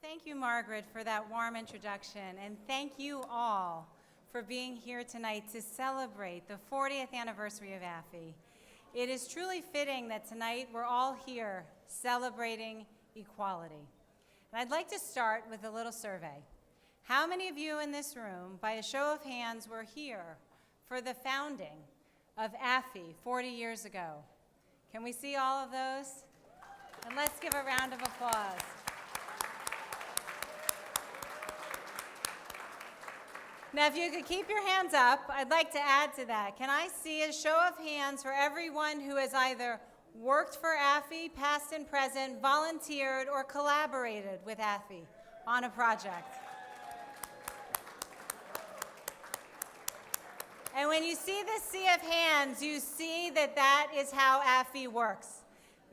Thank you, Margaret, for that warm introduction, and thank you all for being here tonight to celebrate the 40th anniversary of AAFE. It is truly fitting that tonight we're all here celebrating equality. And I'd like to start with a little survey. How many of you in this room, by a show of hands, were here for the founding of AAFE 40 years ago? Can we see all of those? And let's give a round of applause. Now, if you could keep your hands up, I'd like to add to that. Can I see a show of hands for everyone who has either worked for AAFE, past and present, volunteered, or collaborated with AAFE on a project? And when you see this sea of hands, you see that that is how AAFE works.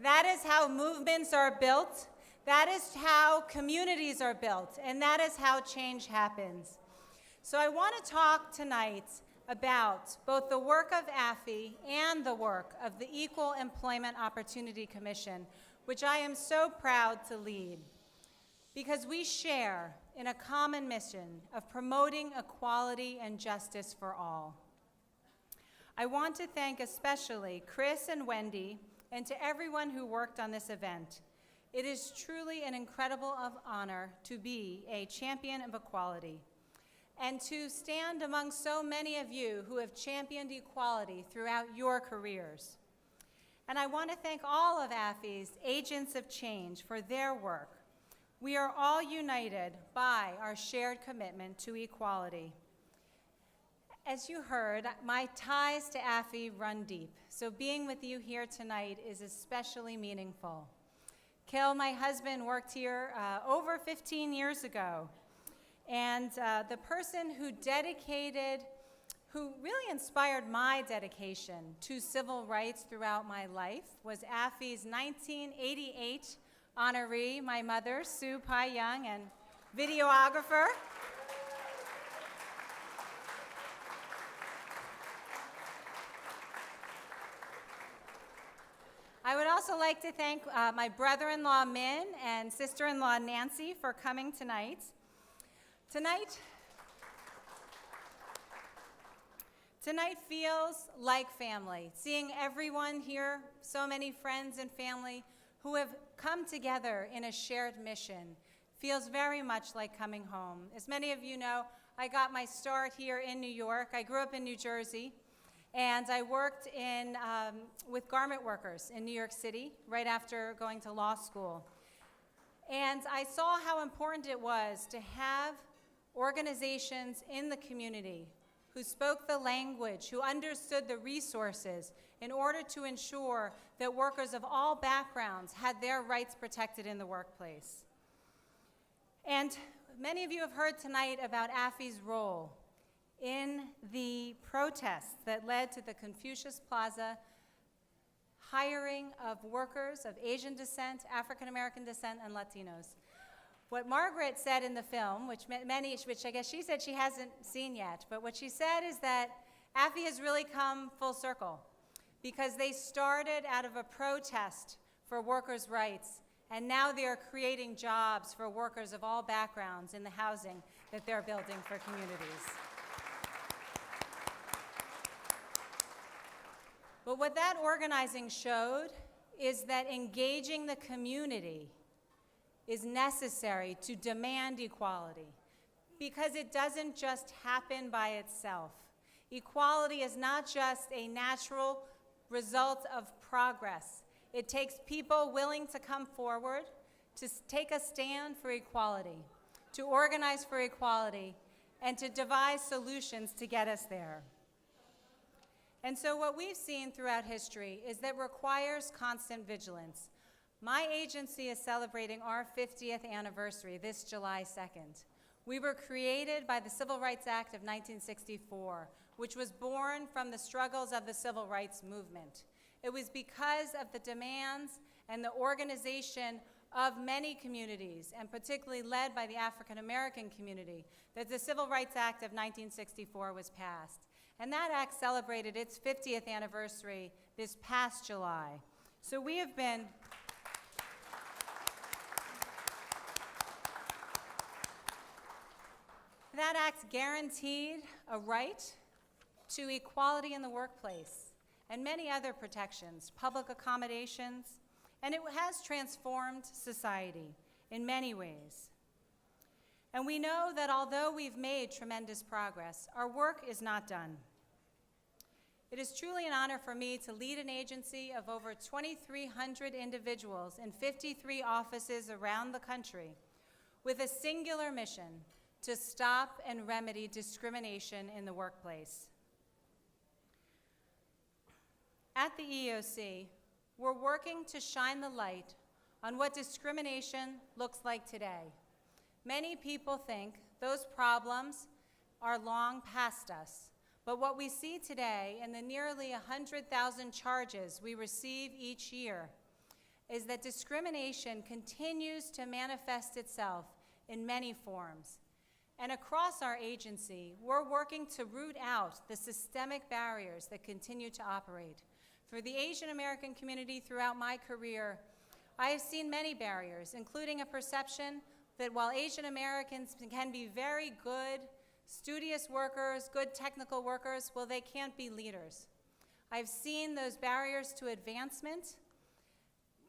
That is how movements are built. That is how communities are built. And that is how change happens. So I want to talk tonight about both the work of AAFE and the work of the Equal Employment Opportunity Commission, which I am so proud to lead, because we share in a common mission of promoting equality and justice for all. I want to thank especially Chris and Wendy and to everyone who worked on this event. It is truly an incredible honor to be a champion of equality, and to stand among so many of you who have championed equality throughout your careers. And I want to thank all of AAFE's agents of change for their work. We are all united by our shared commitment to equality. As you heard, my ties to AAFE run deep, so being with you here tonight is especially meaningful. Kel, my husband, worked here over 15 years ago. And the person who really inspired my dedication to civil rights throughout my life was AAFE's 1988 honoree, my mother, Sue Pai Young, and videographer. I would also like to thank my brother-in-law, Min, and sister-in-law, Nancy, for coming tonight. Tonight feels like family. Seeing everyone here, so many friends and family who have come together in a shared mission, feels very much like coming home. As many of you know, I got my start here in New York. I grew up in New Jersey, and I worked with garment workers in New York City right after going to law school. And I saw how important it was to have organizations in the community who spoke the language, who understood the resources in order to ensure that workers of all backgrounds had their rights protected in the workplace. And many of you have heard tonight about AAFE's role in the protests that led to the Confucius Plaza hiring of workers of Asian descent, African American descent, and Latinos. What Margaret said in the film, which I guess she said she hasn't seen yet, but what she said is that AAFE has really come full circle, because they started out of a protest for workers' rights, and now they are creating jobs for workers of all backgrounds in the housing that they're building for communities. But what that organizing showed is that engaging the community is necessary to demand equality, because it doesn't just happen by itself. Equality is not just a natural result of progress. It takes people willing to come forward, to take a stand for equality, to organize for equality, and to devise solutions to get us there. And so what we've seen throughout history is that requires constant vigilance. My agency is celebrating our 50th anniversary this July 2nd. We were created by the Civil Rights Act of 1964, which was born from the struggles of the civil rights movement. It was because of the demands and the organization of many communities, and particularly led by the African American community, that the Civil Rights Act of 1964 was passed. And that act celebrated its 50th anniversary this past July. So we have been That act guaranteed a right to equality in the workplace and many other protections, public accommodations, and it has transformed society in many ways. And we know that although we've made tremendous progress, our work is not done. It is truly an honor for me to lead an agency of over 2,300 individuals in 53 offices around the country with a singular mission to stop and remedy discrimination in the workplace. At the EEOC, we're working to shine the light on what discrimination looks like today. Many people think those problems are long past us, but what we see today in the nearly 100,000 charges we receive each year is that discrimination continues to manifest itself in many forms. And across our agency, we're working to root out the systemic barriers that continue to operate. For the Asian American community throughout my career, I have seen many barriers, including a perception that while Asian Americans can be very good, studious workers, good technical workers, well, they can't be leaders. I've seen those barriers to advancement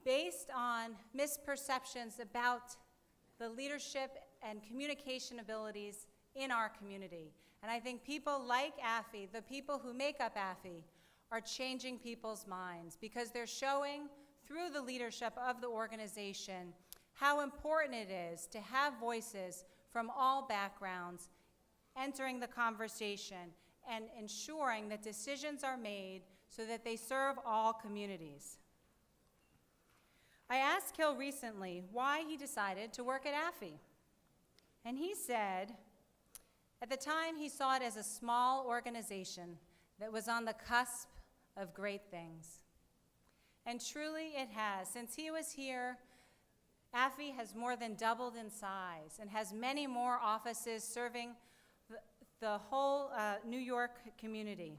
based on misperceptions about the leadership and communication abilities in our community. And I think people like AAFE, the people who make up AAFE, are changing people's minds because they're showing through the leadership of the organization how important it is to have voices from all backgrounds entering the conversation and ensuring that decisions are made so that they serve all communities. I asked Kill recently why he decided to work at AAFE. And he said, at the time he saw it as a small organization that was on the cusp of great things. And truly it has. Since he was here, AAFE has more than doubled in size and has many more offices serving the whole New York community.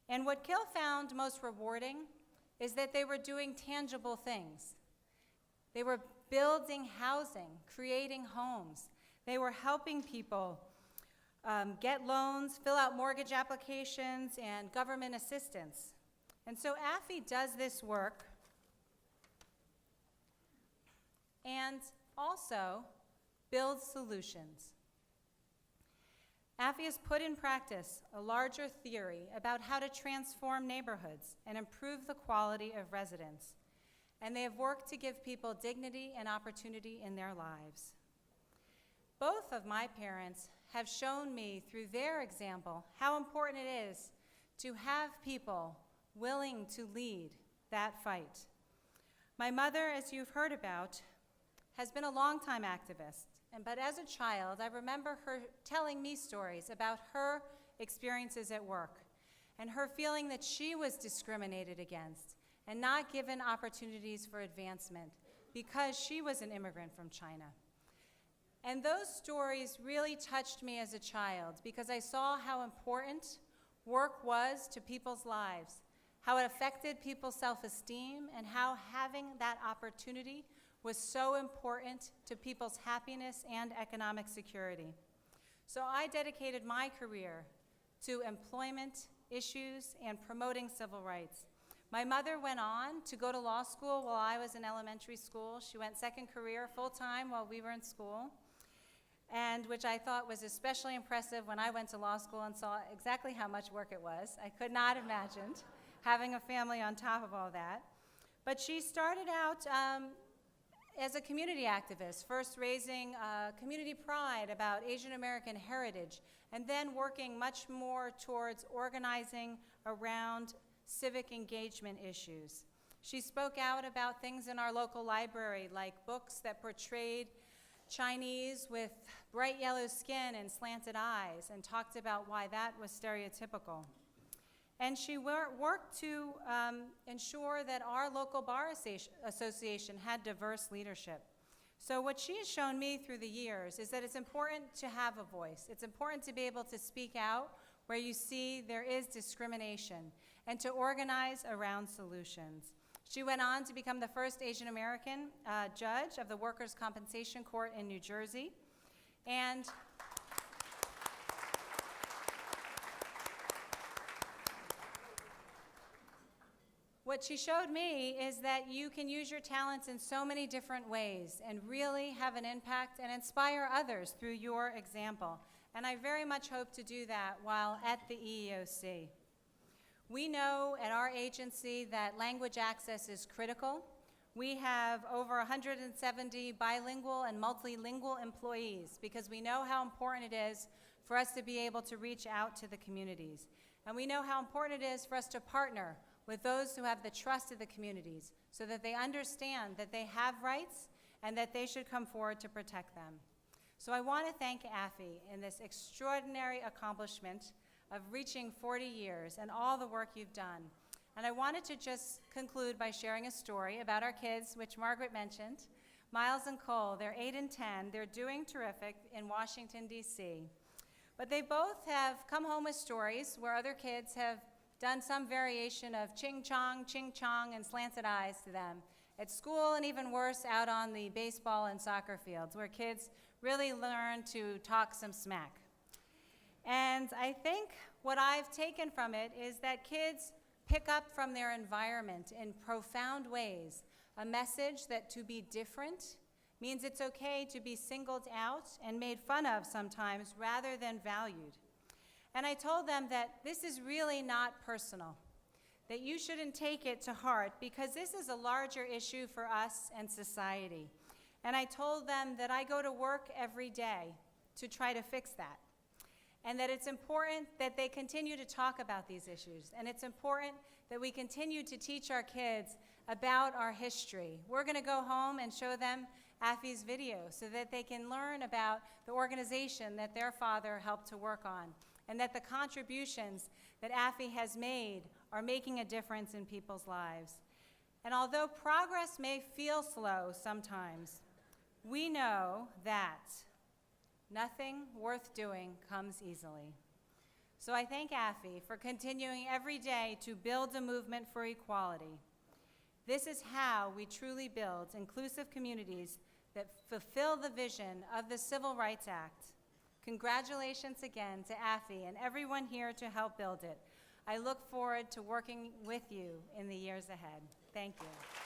And what Kill found most rewarding is that they were doing tangible things. They were building housing, creating homes. They were helping people get loans, fill out mortgage applications, and government assistance. And so AAFE does this work and also builds solutions. AAFE has put in practice a larger theory about how to transform neighborhoods and improve the quality of residence. And they have worked to give people dignity and opportunity in their lives. Both of my parents have shown me through their example how important it is to have people willing to lead that fight. My mother, as you've heard about, has been a longtime activist, but as a child, I remember her telling me stories about her experiences at work and her feeling that she was discriminated against and not given opportunities for advancement because she was an immigrant from China. And those stories really touched me as a child because I saw how important work was to people's lives, how it affected people's self-esteem, and how having that opportunity was so important to people's happiness and economic security. So I dedicated my career to employment issues and promoting civil rights. My mother went on to go to law school while I was in elementary school. She went second career full-time while we were in school, and which I thought was especially impressive when I went to law school and saw exactly how much work it was. I could not have imagined having a family on top of all that. But she started out as a community activist, first raising community pride about Asian American heritage, and then working much more towards organizing around civic engagement issues. She spoke out about things in our local library, like books that portrayed Chinese with bright yellow skin and slanted eyes, and talked about why that was stereotypical. And she worked to ensure that our local bar association had diverse leadership. So what she has shown me through the years is that it's important to have a voice. It's important to be able to speak out where you see there is discrimination and to organize around solutions. She went on to become the first Asian American judge of the Workers' Compensation Court in New Jersey. And What she showed me is that you can use your talents in so many different ways and really have an impact and inspire others through your example. And I very much hope to do that while at the EEOC. We know at our agency that language access is critical. We have over 170 bilingual and multilingual employees because we know how important it is for us to be able to reach out to the communities. And we know how important it is for us to partner with those who have the trust of the communities so that they understand that they have rights and that they should come forward to protect them. So I want to thank AAFE in this extraordinary accomplishment of reaching 40 years and all the work you've done. And I wanted to just conclude by sharing a story about our kids, which Margaret mentioned. Miles and Cole, they're 8 and 10. They're doing terrific in Washington, D.C. But they both have come home with stories where other kids have done some variation of ching chong, and slanted eyes to them at school, and even worse, out on the baseball and soccer fields, where kids really learn to talk some smack. And I think what I've taken from it is that kids pick up from their environment in profound ways a message that to be different means it's okay to be singled out and made fun of sometimes rather than valued. And I told them that this is really not personal, that you shouldn't take it to heart because this is a larger issue for us and society. And I told them that I go to work every day to try to fix that, and that it's important that they continue to talk about these issues, and it's important that we continue to teach our kids about our history. We're going to go home and show them AAFE's video so that they can learn about the organization that their father helped to work on, and that the contributions that AAFE has made are making a difference in people's lives. And although progress may feel slow sometimes, we know that nothing worth doing comes easily. So I thank AAFE for continuing every day to build a movement for equality. This is how we truly build inclusive communities that fulfill the vision of the Civil Rights Act. Congratulations again to AAFE and everyone here to help build it. I look forward to working with you in the years ahead. Thank you.